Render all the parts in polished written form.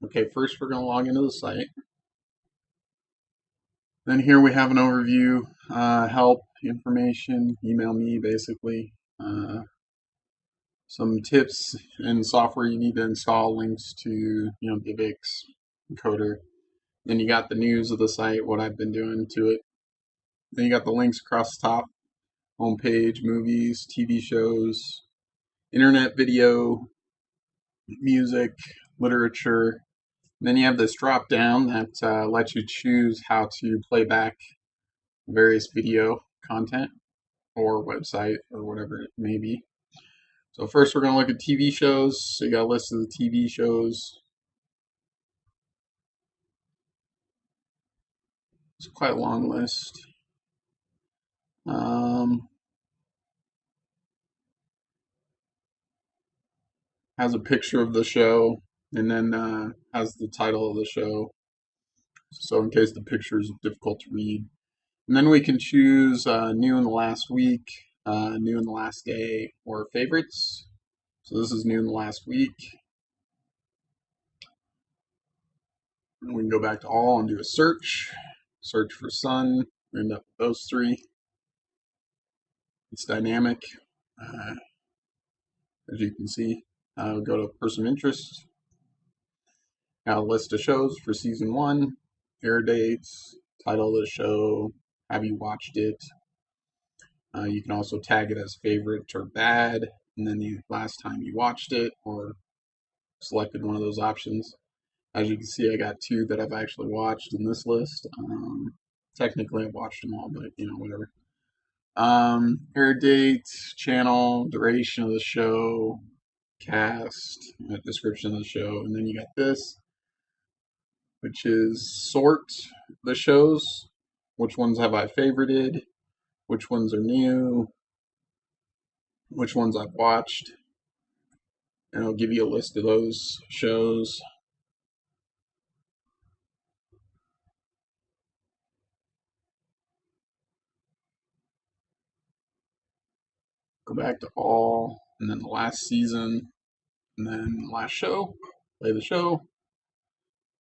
Okay, first we're going to log into the site. Then here we have an overview, help, information, email me basically, some tips and software you need to install, links to, DivX, encoder. Then you got the news of the site, what I've been doing to it. Then you got the links across the top, homepage, movies, TV shows, internet video, music, literature. Then you have this drop down that lets you choose how to play back various video content or website or whatever it may be. So first we're going to look at TV shows. So you got a list of the TV shows. It's quite a long list. Has a picture of the show and then has the title of the show. So in case the picture is difficult to read. And then we can choose new in the last week, new in the last day, or favorites. So this is new in the last week. And we can go back to all and do a search. Search for sun. We end up with those three. It's dynamic, as you can see. We'll go to person interest. Got a list of shows for season 1, air dates, title of the show, have you watched it. You can also tag it as favorite or bad, and then the last time you watched it, or selected one of those options. As you can see, I got 2 that I've actually watched in this list. Technically, I've watched them all, but whatever. Air date, channel, duration of the show, cast, description of the show, and then you got this, which is sort the shows. Which ones have I favorited? Which ones are new? Which ones I've watched? And it'll give you a list of those shows. Go back to all, and then the last season, and then the last show. Play the show.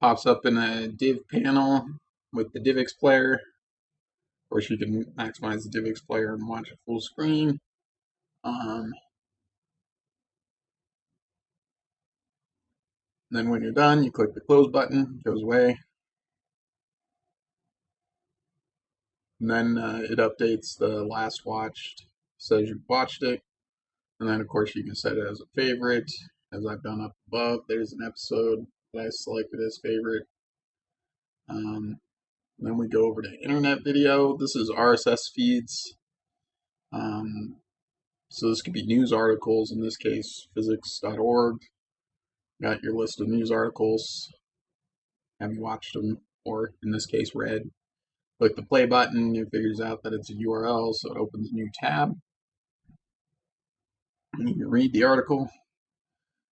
Pops up in a div panel with the DivX player. Of course, you can maximize the DivX player and watch it full screen. Then when you're done, you click the close button, it goes away. And then it updates the last watched, says you've watched it. And then, of course, you can set it as a favorite, as I've done up above. There's an episode that I selected as favorite. Then we go over to internet video. This is RSS feeds. So this could be news articles, in this case, physics.org. Got your list of news articles. Have you watched them? Or, in this case, read. Click the play button, it figures out that it's a URL, so it opens a new tab. And you can read the article,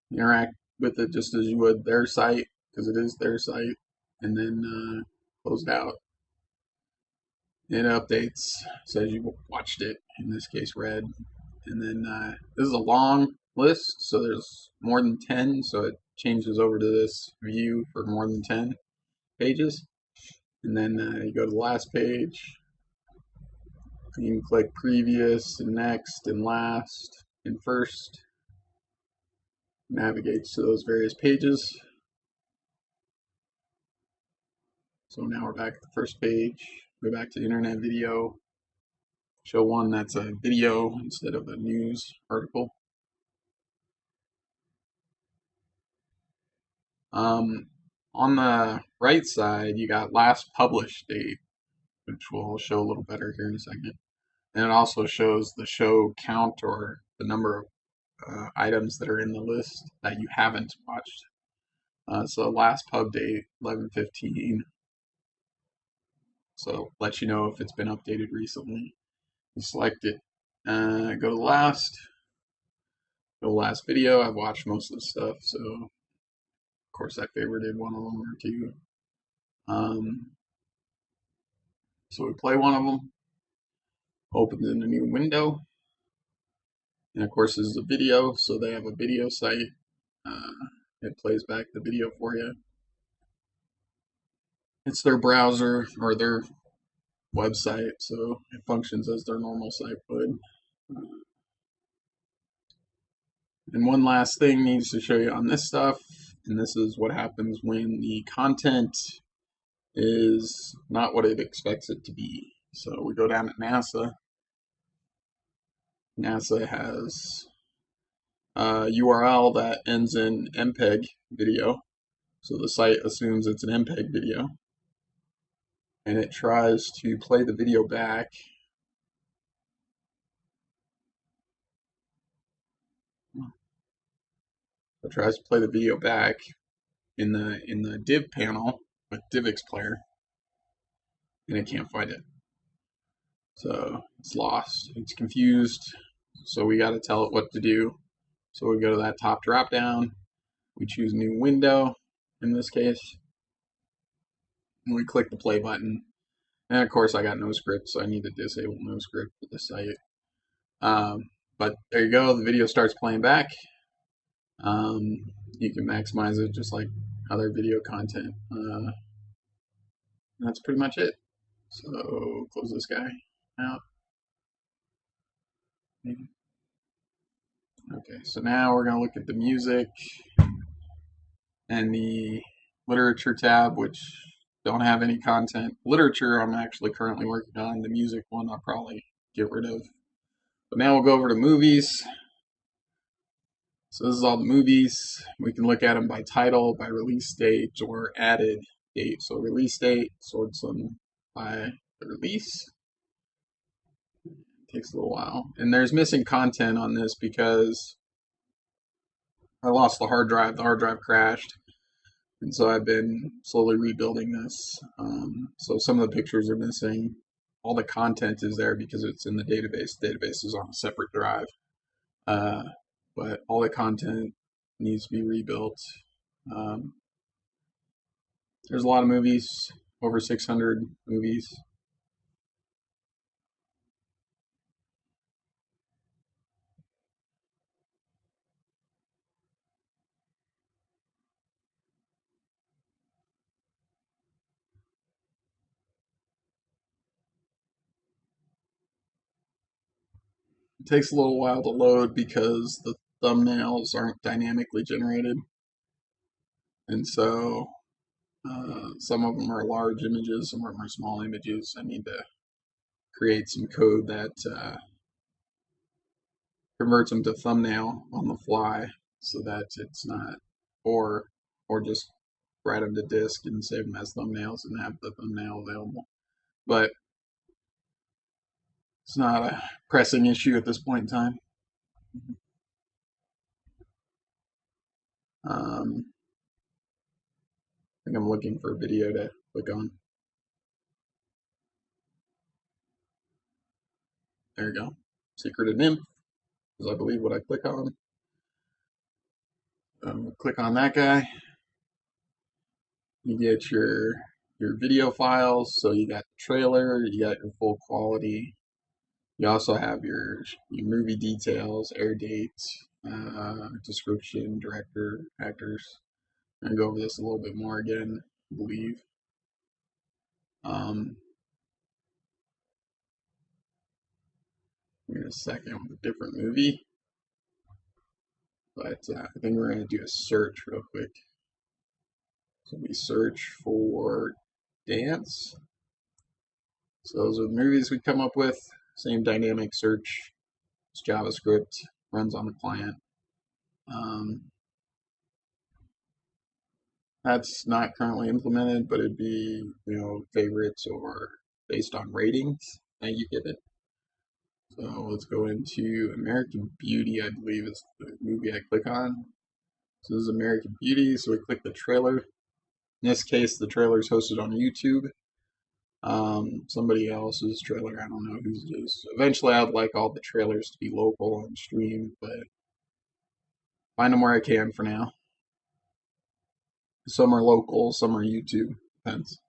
interact with it just as you would their site, because it is their site, and then close it out. It updates, says you watched it, in this case read. And then this is a long list, so there's more than 10, so it changes over to this view for more than 10 pages. And then you go to the last page. You can click previous and next and last and first. Navigates to those various pages. So now we're back at the first page. Go back to internet video. Show one that's a video instead of a news article. On the right side, you got last published date, which we'll show a little better here in a second. And it also shows the show count, or the number of items that are in the list that you haven't watched. So last pub date, 11/15. So let you know if it's been updated recently. You select it, go to the last video. I've watched most of the stuff, so of course I favorited one of them or two. So we play one of them, opens in a new window, and of course this is a video, so they have a video site. It plays back the video for you. It's their browser or their website, so it functions as their normal site would. And one last thing needs to show you on this stuff, and this is what happens when the content is not what it expects it to be. So we go down to NASA. NASA has a URL that ends in MPEG video. So the site assumes it's an MPEG video. And it tries to play the video back. It tries to play the video back in the div panel with DivX player, and it can't find it. So it's lost. It's confused. So we got to tell it what to do. So we go to that top drop down. We choose new window in this case, and we click the play button. And of course, I got no script, so I need to disable no script for the site. But there you go. The video starts playing back. You can maximize it just like other video content. That's pretty much it. So close this guy out. Okay, so now we're going to look at the music and the literature tab, which don't have any content. Literature I'm actually currently working on. The music one I'll probably get rid of. But now we'll go over to movies. So this is all the movies. We can look at them by title, by release date, or added date. So release date sorts them by the release. It takes a little while. And there's missing content on this because I lost the hard drive. The hard drive crashed. And so I've been slowly rebuilding this. So some of the pictures are missing. All the content is there because it's in the database. The database is on a separate drive. But all the content needs to be rebuilt. There's a lot of movies, over 600 movies. It takes a little while to load because the thumbnails aren't dynamically generated. And so some of them are large images, some of them are small images. I need to create some code that converts them to thumbnail on the fly so that it's not, or just write them to disk and save them as thumbnails and have the thumbnail available. But it's not a pressing issue at this point in time. I think I'm looking for a video to click on. There you go. Secret of Nymph is, I believe, what I click on. Click on that guy. You get your video files. So you got the trailer, you got your full quality. You also have your movie details, air dates, description, director, actors. I'm going to go over this a little bit more again, I believe. In a second with a different movie. But I think we're going to do a search real quick. So we search for dance. So those are the movies we come up with. Same dynamic search. It's JavaScript, runs on the client. That's not currently implemented, but it'd be, favorites or based on ratings that you give it. So let's go into American Beauty, I believe is the movie I click on. So this is American Beauty, so we click the trailer. In this case, the trailer is hosted on YouTube. Somebody else's trailer, I don't know whose it is. Eventually, I'd like all the trailers to be local and streamed, but find them where I can for now. Some are local, some are YouTube, depends.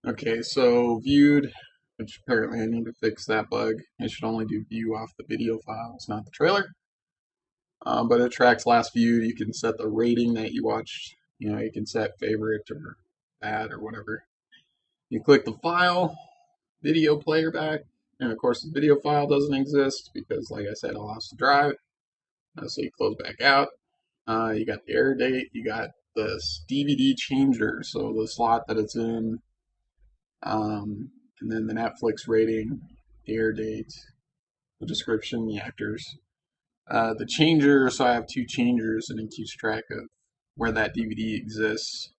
Okay, so viewed, which apparently I need to fix that bug. It should only do view off the video files, not the trailer. But it tracks last viewed. You can set the rating that you watched. You can set favorite or bad or whatever. You click the file, video player back, and of course the video file doesn't exist because, like I said, I lost the drive. So you close back out. You got the air date. You got the DVD changer, so the slot that it's in, and then the Netflix rating, the air date, the description, the actors. The changer, so I have two changers, and it keeps track of where that DVD exists,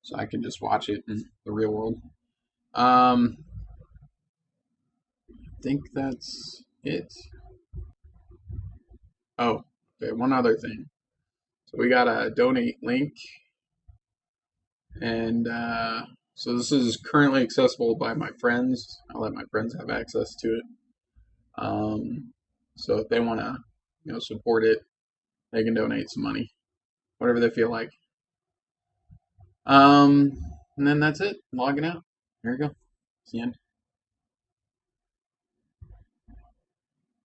so I can just watch it in the real world. I think that's it. Oh, okay, one other thing. So we got a donate link, and so this is currently accessible by my friends. I'll let my friends have access to it. So if they want to, support it, they can donate some money, whatever they feel like. And then that's it. Logging out. There you go. It's the end.